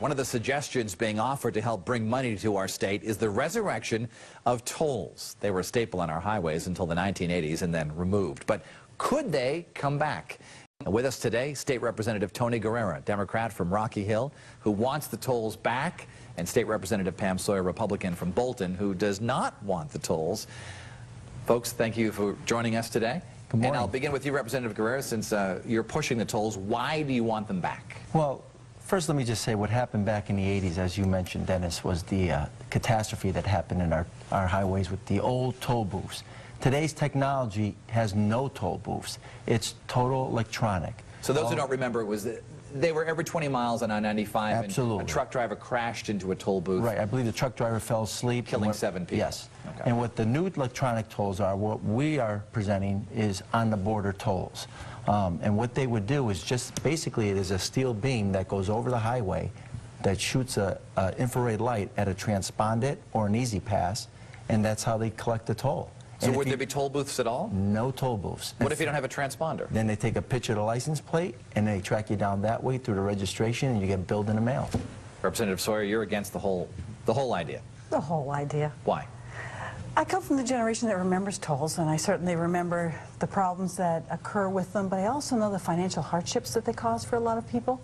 One of the suggestions being offered to help bring money to our state is the resurrection of tolls. They were a staple on our highways until the 1980s and then removed. But could they come back? With us today, State Representative Tony Guerrera, Democrat from Rocky Hill, who wants the tolls back, and State Representative Pam Sawyer, Republican from Bolton, who does not want the tolls. Folks, thank you for joining us today. Good morning. And I'll begin with you, Representative Guerrera, since you're pushing the tolls. Why do you want them back? Well, first let me just say what happened back in the 80s, as you mentioned, Dennis, was the catastrophe that happened in our highways with the old toll booths. Today's technology has no toll booths. It's total electronic. So those who don't remember, they were every 20 miles on I-95. Absolutely. And a truck driver crashed into a toll booth. Right. I believe the truck driver fell asleep. Killing 7 people. Yes. Okay. And what the new electronic tolls are, what we are presenting is on-the-border tolls. And what they would do is just basically it is a steel beam that goes over the highway that shoots an infrared light at a transpondent or an easy pass, and that's how they collect the toll. So would there be toll booths at all? No toll booths. What if you don't have a transponder? Then they take a picture of the license plate and they track you down that way through the registration and you get billed in the mail. Representative Sawyer, you're against the whole idea. The whole idea. Why? I come from the generation that remembers tolls, and I certainly remember the problems that occur with them, but I also know the financial hardships that they cause for a lot of people.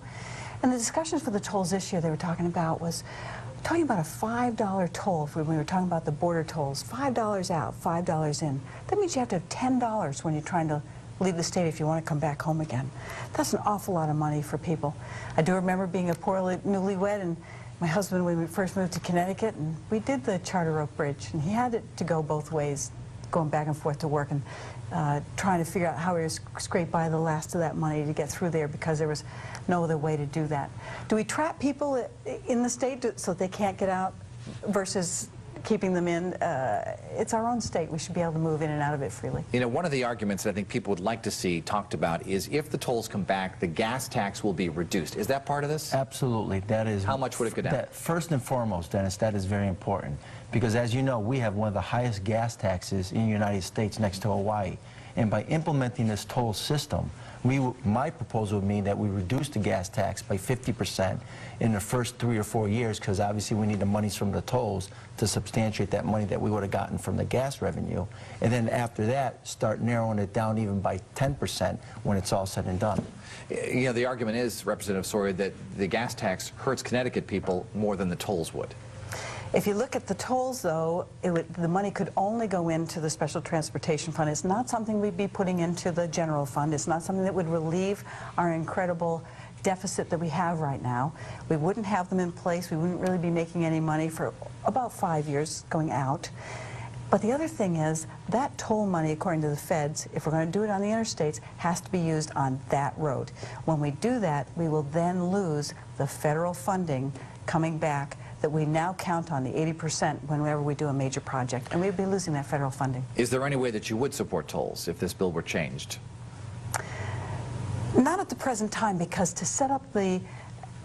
And the discussions for the tolls this year they were talking about was talking about a $5 toll. If we were talking about the border tolls, $5 out, $5 in. That means you have to have $10 when you're trying to leave the state if you want to come back home again. That's an awful lot of money for people. I do remember being a poor newlywed, and my husband, when we first moved to Connecticut, and we did the Charter Oak Bridge, and he had it to go both ways, going back and forth to work and trying to figure out how he was scrape by the last of that money to get through there because there was no other way to do that. Do we trap people in the state so they can't get out versus keeping them in? It's our own state. We should be able to move in and out of it freely. You know, one of the arguments that I think people would like to see talked about is if the tolls come back, the gas tax will be reduced. Is that part of this? Absolutely. That is. How much would it go down? First and foremost, Dennis, that is very important because, as you know, we have one of the highest gas taxes in the United States next to Hawaii. And by implementing this toll system, my proposal would mean that we reduce the gas tax by 50% in the first 3 or 4 years, because obviously we need the monies from the tolls to substantiate that money that we would have gotten from the gas revenue. And then after that, start narrowing it down even by 10% when it's all said and done. You know, the argument is, Representative Sawyer, that the gas tax hurts Connecticut people more than the tolls would. If you look at the tolls, though, the money could only go into the Special Transportation Fund. It's not something we'd be putting into the general fund. It's not something that would relieve our incredible deficit that we have right now. We wouldn't have them in place. We wouldn't really be making any money for about 5 years going out. But the other thing is that toll money, according to the feds, if we're going to do it on the interstates, has to be used on that road. When we do that, we will then lose the federal funding coming back that we now count on, the 80% whenever we do a major project, and we'd be losing that federal funding. Is there any way that you would support tolls if this bill were changed? Not at the present time, because to set up the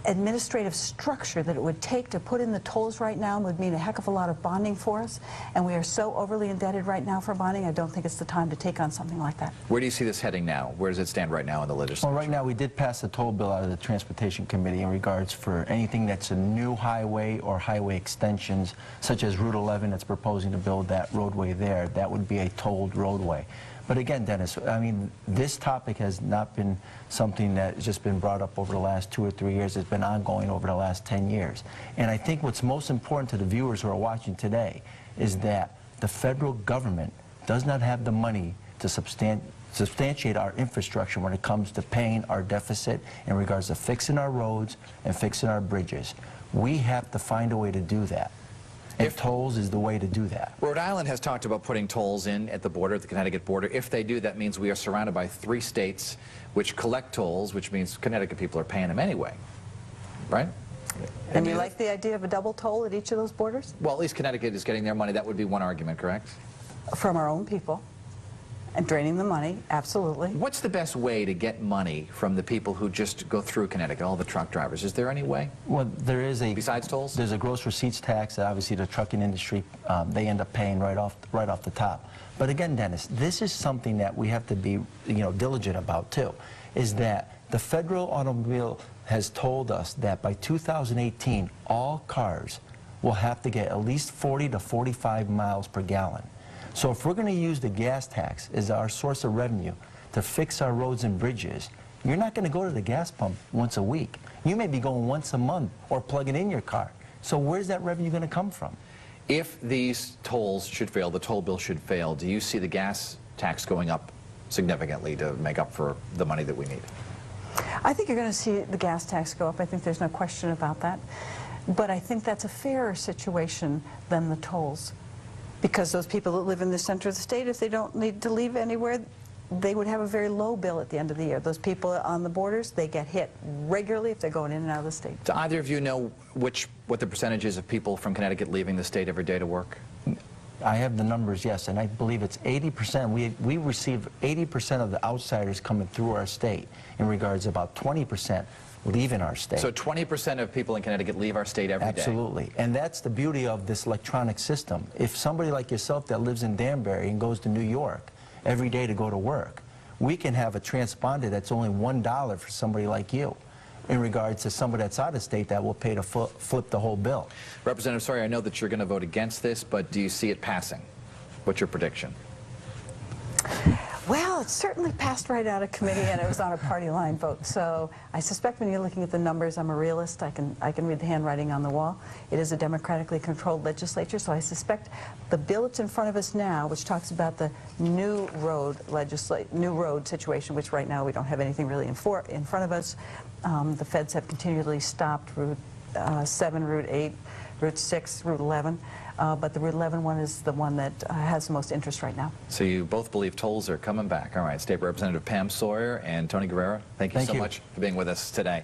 administrative structure that it would take to put in the tolls right now would mean a heck of a lot of bonding for us, and we are so overly indebted right now for bonding, I don't think it's the time to take on something like that. Where do you see this heading now? Where does it stand right now in the legislature? Well, right now we did pass a toll bill out of the Transportation Committee in regards for anything that's a new highway or highway extensions, such as Route 11 that's proposing to build that roadway there. That would be a tolled roadway. But again, Dennis, I mean, this topic has not been something that has just been brought up over the last 2 or 3 years. It's been ongoing over the last 10 years. And I think what's most important to the viewers who are watching today is that the federal government does not have the money to substantiate our infrastructure when it comes to paying our deficit in regards to fixing our roads and fixing our bridges. We have to find a way to do that. If tolls is the way to do that. Rhode Island has talked about putting tolls in at the border, at the Connecticut border. If they do, that means we are surrounded by 3 states which collect tolls, which means Connecticut people are paying them anyway, right? And you like the idea of a double toll at each of those borders? Well, at least Connecticut is getting their money. That would be one argument, correct? From our own people. And draining the money, absolutely. What's the best way to get money from the people who just go through Connecticut, all the truck drivers? Is there any way? Well, there is a... Besides tolls? There's a gross receipts tax that obviously the trucking industry, they end up paying right off the top. But again, Dennis, this is something that we have to be, diligent about too, is that The federal automobile has told us that by 2018, all cars will have to get at least 40 to 45 miles per gallon. So if we're going to use the gas tax as our source of revenue to fix our roads and bridges, you're not going to go to the gas pump once a week. You may be going once a month or plugging in your car. So where's that revenue going to come from? If these tolls should fail, the toll bill should fail, do you see the gas tax going up significantly to make up for the money that we need? I think you're going to see the gas tax go up. I think there's no question about that. But I think that's a fairer situation than the tolls. Because those people that live in the center of the state, if they don't need to leave anywhere, they would have a very low bill at the end of the year. Those people on the borders, they get hit regularly if they're going in and out of the state. Do either of you know what the percentage is of people from Connecticut leaving the state every day to work? I have the numbers, yes, and I believe it's 80%. We receive 80% of the outsiders coming through our state, in regards to about 20% leaving our state. So 20% of people in Connecticut leave our state every day? Absolutely. And that's the beauty of this electronic system. If somebody like yourself that lives in Danbury and goes to New York every day to go to work, we can have a transponder that's only $1 for somebody like you, in regards to somebody that's out of state that will pay to flip the whole bill. Representative Sawyer, I know that you're going to vote against this, but do you see it passing? What's your prediction? Well, it certainly passed right out of committee, and it was on a party line vote. So I suspect when you're looking at the numbers, I'm a realist. I can read the handwriting on the wall. It is a democratically controlled legislature, so I suspect the bill that's in front of us now, which talks about the new road situation, which right now we don't have anything really in front of us. The feds have continually stopped Route 7, Route 8, Route 6, Route 11. But the Route 11 one is the one that has the most interest right now. So you both believe tolls are coming back. All right, State Representative Pam Sawyer and Tony Guerrera, thank you so much for being with us today.